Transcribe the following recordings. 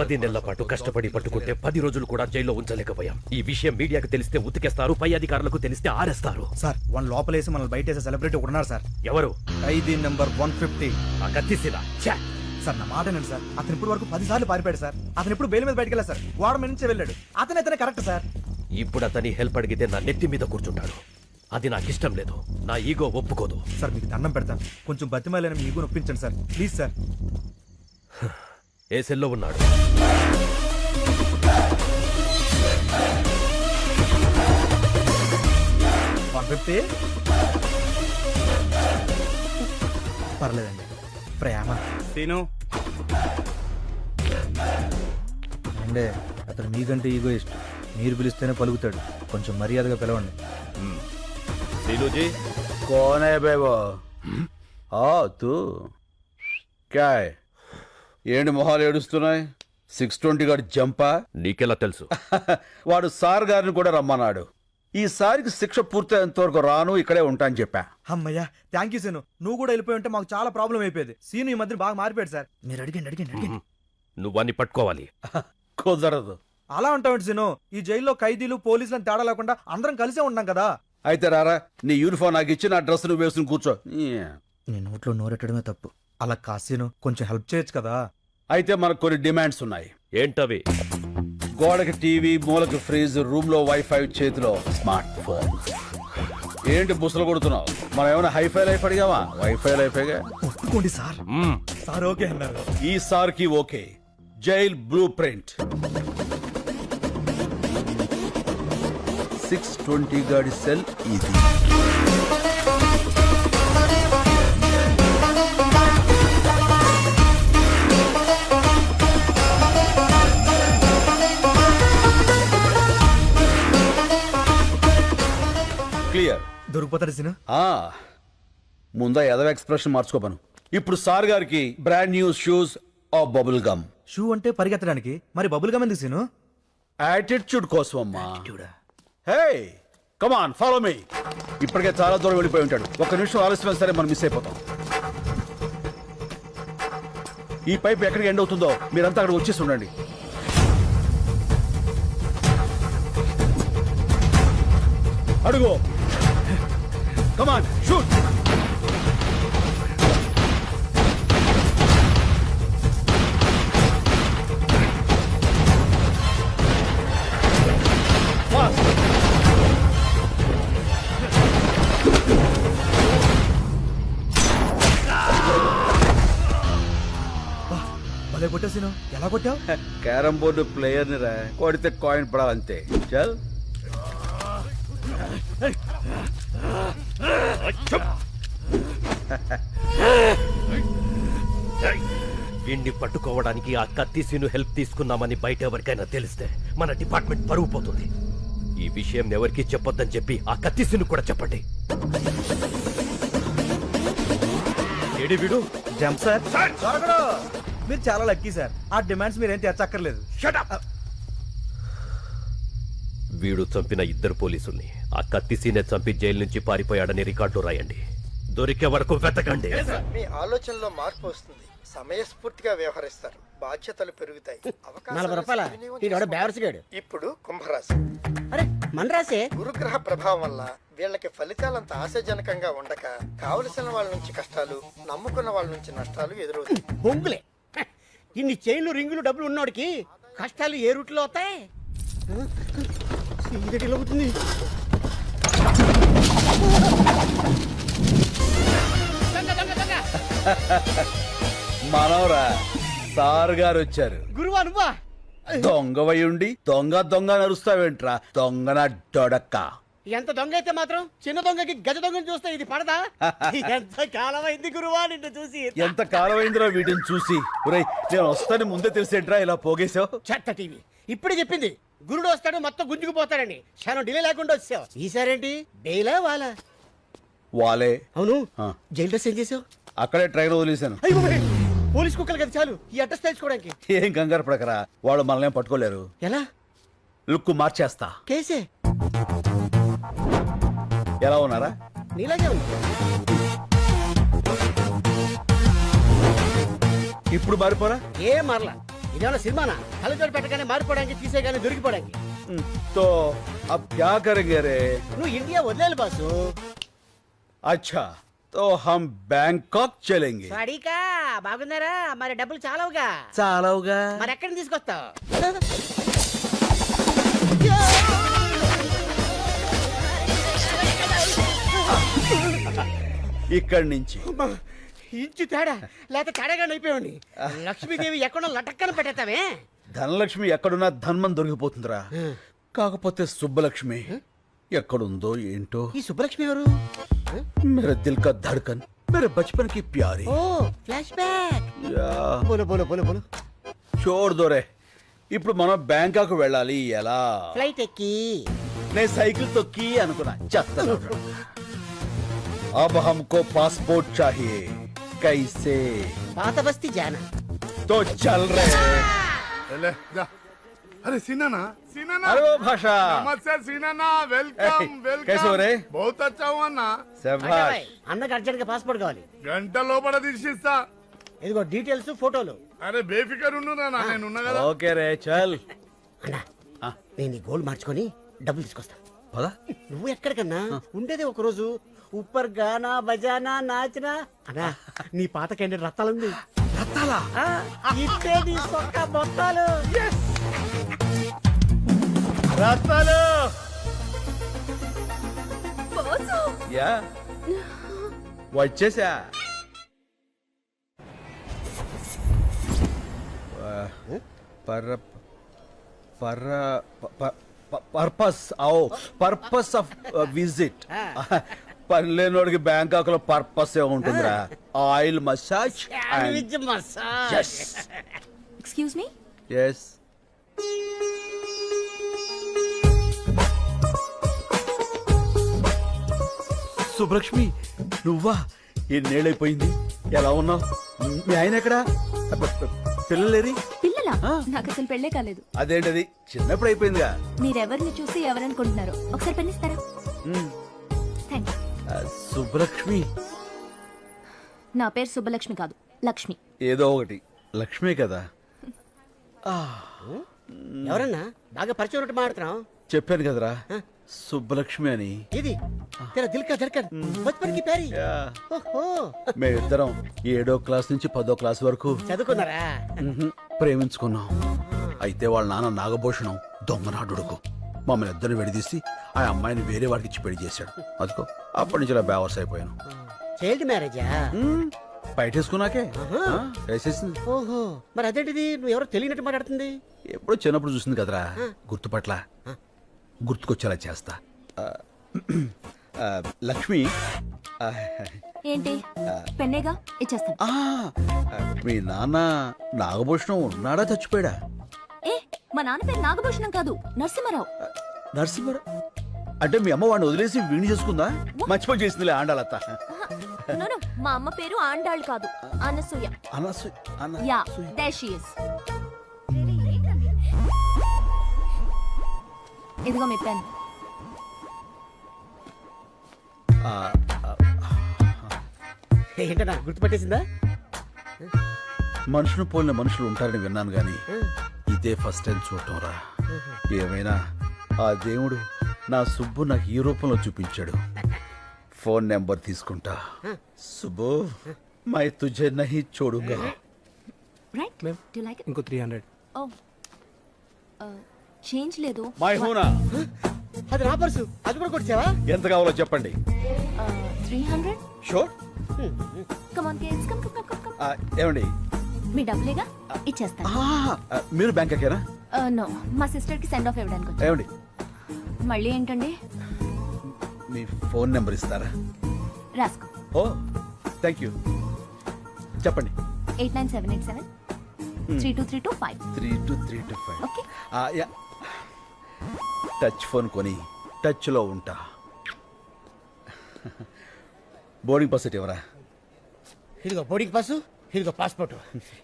పది నెలల పాటు కష్టపడి పట్టుకుంటే 10 రోజులు కూడా జైల్లో ఉంచలేకపోయాం. ఈ విషయం మీడియాకు తెలిస్తే ఉతికేస్తారు, పై అధికారులకు తెలిస్తే ఆరేస్తారు. సార్ వన్ లోపలేసి మనల్ని బయటేసే సెలబ్రిటీ ఒకడున్నారు సార్. ఎవరు? ఖైదీ నెంబర్ 150. ఆ కత్తిసీల. సార్ నా మాట వినండి సార్. అతను ఇప్పుడు వరకు 10 సార్లు పారిపోయాడు సార్. అతను ఇప్పుడు బెయిల్ మీద బయటకు వెళ్ళారు సార్. గోడ మీద నుంచే వెళ్ళాడు. అతనే కరెక్ట్ సార్. ఇప్పుడు అతని హెల్ప్ అడిగితే నా నెత్తి మీద కూర్చుంటాడు. అది నాకు ఇష్టం లేదు. నా ఈగో ఒప్పుకోదు. సార్ మీకు దండం పెడతాను, కొంచెం బతిమాలని మీ ఈగో నొప్పించండి సార్, ప్లీజ్ సార్. ఏ సెల్లో ఉన్నాడు? పర్లేదండి. ప్రేమ సీను అంటే అతను మీకంటే ఈగో ఇష్టం. మీరు పిలిస్తేనే పలుకుతాడు. కొంచెం మర్యాదగా పిలవండి. सीनूजी कौन है बे वो? हाँ तू क्या है? ఏంటి మొహాలు ఏడుస్తున్నాయి? 620 గారు జంపా? నీకెలా తెలుసు? వాడు సార్ గారిని కూడా రమ్మన్నాడు. ఈసారికి శిక్ష పూర్తయ్యేంత వరకు రాను, ఇక్కడే ఉంటా అని చెప్పా. అమ్మయ్యా థ్యాంక్ యూ సీను. నువ్వు కూడా వెళ్ళిపోయి ఉంటే మాకు చాలా ప్రాబ్లం అయిపోయేది. సీను ఈ మధ్య బాగా మారిపోయాడు సార్. మీరు అడిగండి. నువ్వన్నీ పట్టుకోవాలి. కుదరదు. అలా ఉంటావు సీను. ఈ జైల్లో ఖైదీలు పోలీసులను తేడా లేకుండా అందరం కలిసే ఉన్నాం కదా. అయితే రారా, నీ యూనిఫామ్ నాకు ఇచ్చి నా డ్రెస్ నువ్వు వేసుకుని కూర్చో. నీ నోట్లో నోరెట్టడమే తప్పు. అలా కాసీను కొంచెం హెల్ప్ చేయొచ్చు కదా. అయితే మనకు కొన్ని డిమాండ్స్ ఉన్నాయి. ఏంటవి? గోడకి టీవీ, మూలకి ఫ్రిజ్, రూమ్ లో వైఫై, చేతిలో స్మార్ట్ ఫోన్. ఏంటి బుసలు కొడుతున్నావు? మనం ఏమైనా హైఫై లైఫ్ అడిగావా? వైఫై లైఫేగా. ఒప్పుకోండి సార్. సార్ ఓకే అన్నారు. ఈ సార్ కి ఓకే. Jail blue print. 620 గాడి సెల్ ఇది. క్లియర్. దొరికిపోతాడు సీను. ముందా ఎదవ ఎక్స్ప్రెషన్ మార్చుకోపను. ఇప్పుడు సార్ గారికి brand new shoes of bubble gum. Shoe అంటే పరిగెత్తడానికి, మరి బబుల్ గమ్ ఎందుకు సీను? యాటిట్యూడ్ కోసం అమ్మా. Hey come on follow me. ఇప్పటికే చాలా దూరం వెళ్ళిపోయి ఉంటాడు. ఒక్క నిమిషం ఆలస్యమైన సరే మనం మిస్ అయిపోతాం. ఈ పైప్ ఎక్కడికి ఎండ్ అవుతుందో మీరంతా అక్కడ వచ్చేసి ఉండండి. అడుగు. Come on shoot. భలే కొట్టావు సీను. ఎలా కొట్టావు? క్యారం బోర్డు ప్లేయర్ ని రా, కొడితే కాయిన్ పడాలంతే. చల్. వీణ్ణి పట్టుకోవడానికి ఆ కత్తిసీను హెల్ప్ తీసుకున్నామని బయట ఎవరికైనా తెలిస్తే మన డిపార్ట్మెంట్ పరువు పోతుంది. ఈ విషయం ఎవరికి చెప్పొద్దని చెప్పి ఆ కత్తిసీను కూడా చెప్పండి. ఏడి వీడు? Jump sir. మీరు చాలా లక్కీ సార్. ఆ డిమాండ్స్ మీరేం తెచ్చక్కర్లేదు. వీడు చంపిన 2 పోలీసుల్ని ఆ కత్తిసీనే చంపి జైలు నుంచి పారిపోయాడని రికార్డులో రాయండి. దొరికే వరకు వెతకండి. మీ ఆలోచనలో మార్పు వస్తుంది. సమయస్ఫూర్తిగా వ్యవహరిస్తారు. బాధ్యతలు పెరుగుతాయి. 40 రూపాయల. ఇప్పుడు కుంభరాశి. అరే మన రాసే. గురుగ్రహ ప్రభావం వల్ల వీళ్ళకి ఫలితాలంత ఆశాజనకంగా ఉండక కావలసిన వాళ్ళ నుంచి కష్టాలు, నమ్ముకున్న వాళ్ళ నుంచి నష్టాలు ఎదురవుతాయి. బొంగులే. ఇన్ని చైన్లు, రింగులు, డబ్బులు ఉన్నోడికి కష్టాలు ఏ రూట్లో అవుతాయి? ఇదటిలో అవుతుంది. మనవరా, సార్ గారు వచ్చారు. గురువా నువ్వా? దొంగవై ఉండి దొంగ దొంగ నరుస్తావేంట్రా? దొంగన డొడక్క. ఎంత దొంగ అయితే మాత్రం చిన్న దొంగకి గజ దొంగని చూస్తే ఇది పడదా? ఎంత కాలం అయింది గురువా నిన్ను చూసి. ఎంత కాలమైందిరా వీటిని చూసి. ఒరేయ్, నేను వస్తాను ముందే తెలిసేంట్రా ఇలా పోగేశావు? చెత్త టీవీ ఇప్పుడే చెప్పింది. గురుడు వస్తాడు మొత్తం గుంజుకుపోతాడని. క్షణం డిలే లేకుండా వచ్చావు. ఈసారేంటి బెయిలా వాలా? వాలే. అవును ఆ. జైలు డ్రెస్ ఏం చేసావు? అక్కడే ట్రైన్ వదిలేశాను. అయ్యో బాబోయ్, పోలీస్ కుక్కలు కదా చాలు ఈ అడ్రస్ తెలుసుకోవడానికి. ఏం కంగారు పడకరా, వాళ్ళు మనల్ని ఏం పట్టుకోలేరు. ఎలా? లుక్ మార్చేస్తా. కేసే ఎలా ఉన్నారా? నీలాగే ఉంది. ఇప్పుడు మారిపోరా. ఏం మారలా. ఇదేమన్నా సినిమానా? కళ్ళజోడు పెట్టగానే మారిపోవడానికి, తీసేగానే దొరికిపోవడానికి. तो अब क्या करेंगे रे? నువ్వు ఇండియా వదిలేలు బాసు. अच्छा तो हम बैंकॉक चलेंगे. వాడికా బాగున్నారా? మరి డబ్బులు చాలవుగా. చాలవుగా. మరి ఎక్కడిని తీసుకొస్తావు? ఇక్కడి నుంచి ఇంచు తేడా లేకపోతే తేడాగా అయిపోయావండి. లక్ష్మీదేవి ఎక్కడో లటక్కన పెట్టేస్తావే. ధనలక్ష్మి ఎక్కడున్నా ధన్మం దొరికిపోతుందిరా. కాకపోతే సుబ్బలక్ష్మి ఎక్కడుందో ఏంటో. ఈ సుబ్బలక్ష్మి ఎవరు? मेरे दिल का धड़कन, मेरे बचपन की प्यारी. ఓ ఫ్లాష్ బ్యాక్. యా, బోలో బోలో బోలో బోలో. छोड़ दो रे. ఇప్పుడు మనం బ్యాంకాక్ వెళ్ళాలి. ఎలా? ఫ్లైట్ ఎక్కి. నేను సైకిల్ తొక్కి అనుకున్నా. చేస్తాను. अब हमको पासपोर्ट चाहिए. कैसे? పాత బస్తీ జానా. तो चल रहे. ले जा। अरे सीना सीना अरे वो भाषा. नमस्ते सीना वेलकम ए, वेलकम कैसे हो रे? बहुत अच्छा हुआ ना శభాష్. అన్నకు అర్జెంట్ గా పాస్పోర్ట్ కావాలి. గంట లోపల తీసిస్తా. ఇదిగో డీటెయిల్స్, ఫోటోలు. అరే బేఫికర్ ఉండురా నా నేను ఉన్నా కదా. ఓకే రే చల్. అన్నా ఆ. నేను ఈ గోల్డ్ మార్చుకొని డబ్బులు తీసుకొస్తా. పద. నువ్వు ఎక్కడికన్నా ఉండేది ఒక రోజు. ఉప్పర్ గానా బజానా నాచనా. అన్నా నీ పాత క్యాండిడేట్ రత్తాలుంది. రత్తాలా? ఇట్టే నీ సొక్క మొత్తాలు. రత్తాలు. యా వచ్చేసా. పర్ పర్ పర్పస్ పర్పస్ ఆఫ్ విజిట్. పనిలేనోడికి బ్యాంకాక్ లో పర్పస్ ఏ ఉంటుందిరా. Oil massage. Sandwich massage. Excuse me. Yes. Subbalakshmi నువ్వా? ఎన్నేళ్ళైపోయింది. ఎలా ఉన్నావు? మీ ఆయన ఎక్కడా? పిల్లలేరి? పిల్లలా? ఆ. నాకు అసలు పెళ్ళే కాలేదు. అదేంటది చిన్నప్పుడు అయిపోయిందిగా. మీరెవరిని చూసి ఎవరనుకుంటున్నారు? ఒకసారి పెళ్ళిస్తారా? మ్. Thank you. సుబ్బలక్ష్మి నా పేరు సుబ్బలక్ష్మి కాదు, లక్ష్మి. ఏదో ఒకటి. లక్ష్మే కదా. ఎవరన్నా బాగా పరిచయం ఉన్నట్టు మాట్లాడుతున్నావు? చెప్పాను కదరా సుబ్బలక్ష్మి అని. ఇది తెరా దిల్ కా ధడ్కన్ బచ్పన్ కి ప్యారీ. యా. ఓహో, మేమిద్దరం 7వ క్లాస్ నుంచి 10వ క్లాస్ వరకు చదువుకున్నారా? ప్రేమించుకున్నాం. అయితే వాళ్ళ నాన్న నాగభూషణం దొంగనాడుడుకు మమ్మల్ని ఇద్దరిని విడదీసి ఆ అమ్మాయిని వేరే వాడికి ఇచ్చి పెళ్లి చేశాడు. అదిగో అప్పటి నుంచి ఇలా బేవర్స్ అయిపోయాను. చైల్డ్ మ్యారేజా? బయటేసుకున్నాకే వేసేసింది. ఓహో, మరి అదేంటిది నువ్వు ఎవరో తెలియనట్టు మాట్లాడుతుంది? ఎప్పుడో చిన్నప్పుడు చూసింది కదరా. గుర్తుపట్ల గుర్తుకొచ్చేలా చేస్తా. లక్ష్మి ఏంటి? పెన్నేగా ఇచ్చేస్తాను. మీ నాన్న నాగభూషణం ఉన్నాడా చచ్చిపోయాడా? ఏ, మా నాన్న పేరు నాగభూషణం కాదు, నరసింహారావు. నరసింహరావు అంటే మీ అమ్మ వాడిని వదిలేసి వీణి చేసుకుందా? మర్చిపోయి చేసిందిలే ఆండాలత్త. No, no, మా అమ్మ పేరు ఆండాళ్ కాదు, Anasuya. Yeah, there she is. ఇదిగో మీ పెన్. ఏంటన్నా గుర్తుపట్టేసిందా? మనుషులు పోలిన మనుషులు ఉంటారని విన్నాను గాని ఇదే ఫస్ట్ టైం చూడటం రా. ఏమైనా ఆ దేవుడు నా సుబ్బు నాకు ఈ రూపంలో చూపించాడు. ఫోన్ నెంబర్ తీసుకుంటా. సుబ్బు మై తుజే నహీ చోడుగా. Right? Do you like it? ఇంకో 300. Oh. చేంజ్ లేదు. మై హూనా. అది నా పర్సు, అది కూడా కొట్టావా? ఎంత కావాలో చెప్పండి. 300. Sure. Come on kids, come, come, come, come. ఏమండి మీ డబ్బులేగా ఇచ్చేస్తాను. మీరు బ్యాంకాకేనా? నో, మా సిస్టర్ కి సెండ్ ఆఫ్ ఇవ్వడానికి వచ్చాను. ఏమండి మళ్ళీ ఏంటండి? మీ ఫోన్ నెంబర్ ఇస్తారా? రాసుకో. ఓ థ్యాంక్ యూ. చెప్పండి. 89787 32325. 32325. ఓకే. టచ్ ఫోన్ కొని టచ్ లో ఉంటా. బోర్డింగ్ పాస్ ఎవరా? ఇదిగో బోర్డింగ్ పాస్, ఇదిగో పాస్పోర్ట్.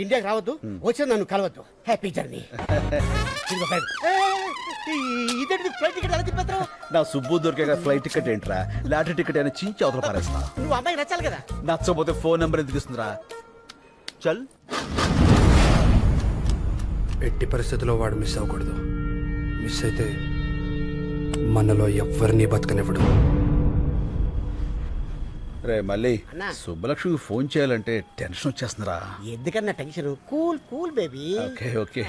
ఇండియాకి రావద్దు, వచ్చి నన్ను కలవద్దు. Happy journey. ఇదిగో బ్యాగ్. ఇదేంటి ఫ్లైట్ టికెట్ ఎలా తిప్పేస్తావు? నా సుబ్బు దొరికే ఫ్లైట్ టికెట్ ఏంట్రా? లాటరీ టికెట్ అయినా చించి అవతల పారేస్తా. నువ్వు అమ్మాయికి నచ్చాలి కదా. నచ్చకపోతే ఫోన్ నెంబర్ ఎందుకు ఇస్తుందిరా? చల్. ఎట్టి పరిస్థితుల్లో వాడు మిస్ అవ్వకూడదు. మిస్ అయితే మనలో ఎవ్వరిని బతకనివ్వడు. రే మళ్ళీ అన్నా. సుబ్బలక్ష్మికి ఫోన్ చేయాలంటే టెన్షన్ వచ్చేస్తుందిరా. ఎందుకన్నా tension? Cool cool baby. Okay okay.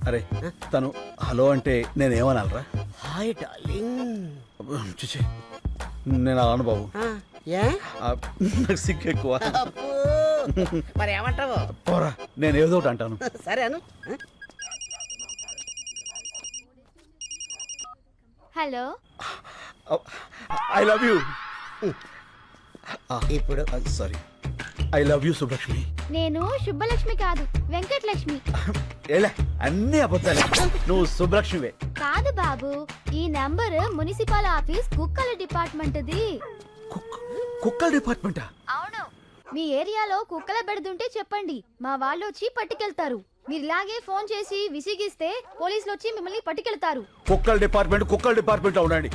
అరే తను హలో అంటే నేనేమనాలరా? Hi darling. చూచి నేను అలాను బాబు. ఏ నాకు సిగ్గు ఎక్కువ. అబ్బో. మరి ఏమంటావు? పోరా, నేను ఏదో ఒకటి అంటాను. సరే అను. Hello, I love you. ఇప్పుడు sorry, I love you Subbalakshmi. నేను శుభలక్ష్మి కాదు, వెంకటలక్ష్మి. ఏలే అన్ని అబద్ధాలే. నువ్వు సుబ్బలక్ష్మివే. కాదు బాబు, ఈ నంబర్ మున్సిపల్ ఆఫీస్ కుక్కల డిపార్ట్మెంట్ది. కుక్కల డిపార్ట్మెంటా? అవును, మీ ఏరియాలో కుక్కల బెడదుంటే చెప్పండి, మా వాళ్ళు వచ్చి పట్టుకెళ్తారు. మీరు ఇలాగే ఫోన్ చేసి విసిగిస్తే పోలీసులు వచ్చి మిమ్మల్ని పట్టుకెళ్తారు. కుక్కల డిపార్ట్మెంట్ లో ఉండండి.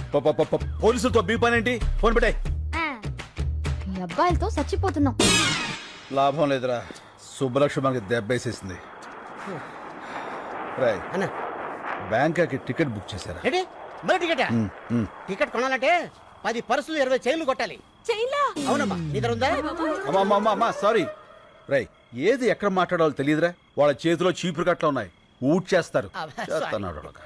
పోలీసులతో మీ పని ఏంటి? ఫోన్ పెట్టాయి. మీ అబ్బాయిలతో చచ్చిపోతున్నాం. లాభం లేదురా, సుబ్బలక్ష్మి మనకి దెబ్బేసేసింది. రాయ్ అన్న బ్యాంకాకి టికెట్ బుక్ చేశారా? ఏంటి మరి టికెట్? మ్. టికెట్ కొనాలంటే 10 పర్సులు 20 చైన్లు కొట్టాలి. చైన్లా? అవునమ్మా, నీ దగ్గర ఉందా? అమ్మా సారీ. రై ఏది ఎక్కడ మాట్లాడాలో తెలియదురా. వాళ్ళ చేతిలో చీపురు కట్ల ఉన్నాయి, ఊట్ చేస్తారు. అబ్బా, చేస్తున్నాడు వాడు.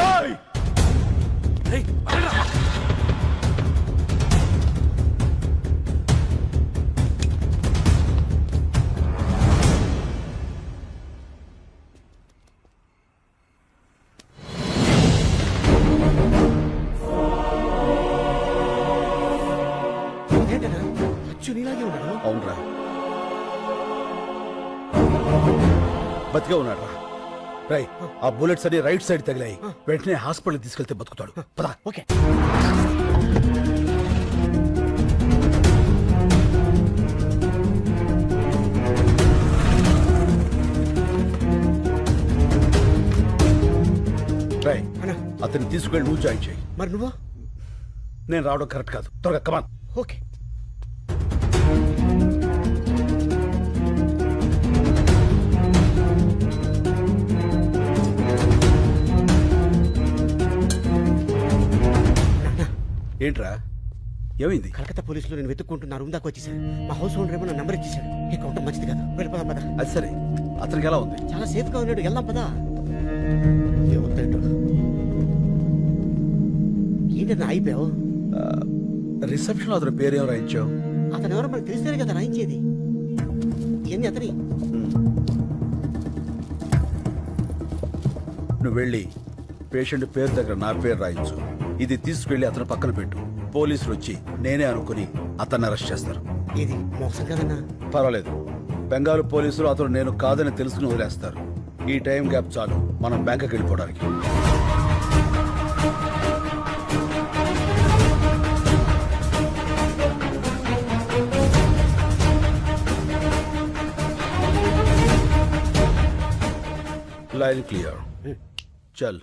ఏయ్! ఏంటన్నా అచ్చు నీలాగే ఉన్నాడు. అవునరా, బతికే ఉన్నాడు రా. రై ఆ బుల్లెట్స్ అన్ని రైట్ సైడ్ తగిలాయి. వెంటనే హాస్పిటల్ తీసుకెళ్తే బతుకుతాడు. పదా. ఓకే. రై అన్నా అతన్ని తీసుకెళ్ళి నువ్వు జాయిన్ చేయి. మరి నువ్వు? నేను రావడం కరెక్ట్ కాదు. త్వరగా కమాన్. ఓకే. ఏంట్రా ఏమైంది? కలకత్తా పోలీసులు నేను వెతుక్కుంటున్నా రూమ్ దాకా వచ్చేసారు. మా హౌస్ ఓనర్ ఏమో నా నంబర్ ఇచ్చేసాడు. ఇక ఉండటం మంచిది కాదు. వెళ్ళిపోదాం పదా. అది సరే, అతనికి ఎలా ఉంది? చాలా సేఫ్ గా ఉన్నాడు. వెళ్దాం పదా. ఏమొద్దంటూ ఏంటన్నా అయిపోయావు? రిసెప్షన్ అతని పేరేం రాయించావు? అతను ఎవరో మనకు తెలిస్తేనే కదా రాయించేది. ఇవన్నీ అతని. నువ్వు వెళ్ళి పేషెంట్ పేరు దగ్గర నా పేరు రాయించు. ఇది తీసుకెళ్లి అతను పక్కన పెట్టు. పోలీసులు వచ్చి నేనే అనుకుని అతన్ని అరెస్ట్ చేస్తారు. ఇది మోసం కదన్నా. పర్వాలేదు, బెంగాల్ పోలీసులు అతను నేను కాదని తెలుసుకుని వదిలేస్తారు. ఈ టైం గ్యాప్ చాలు మనం బ్యాంకుకి వెళ్ళిపోవడానికి. Line clear. చల్.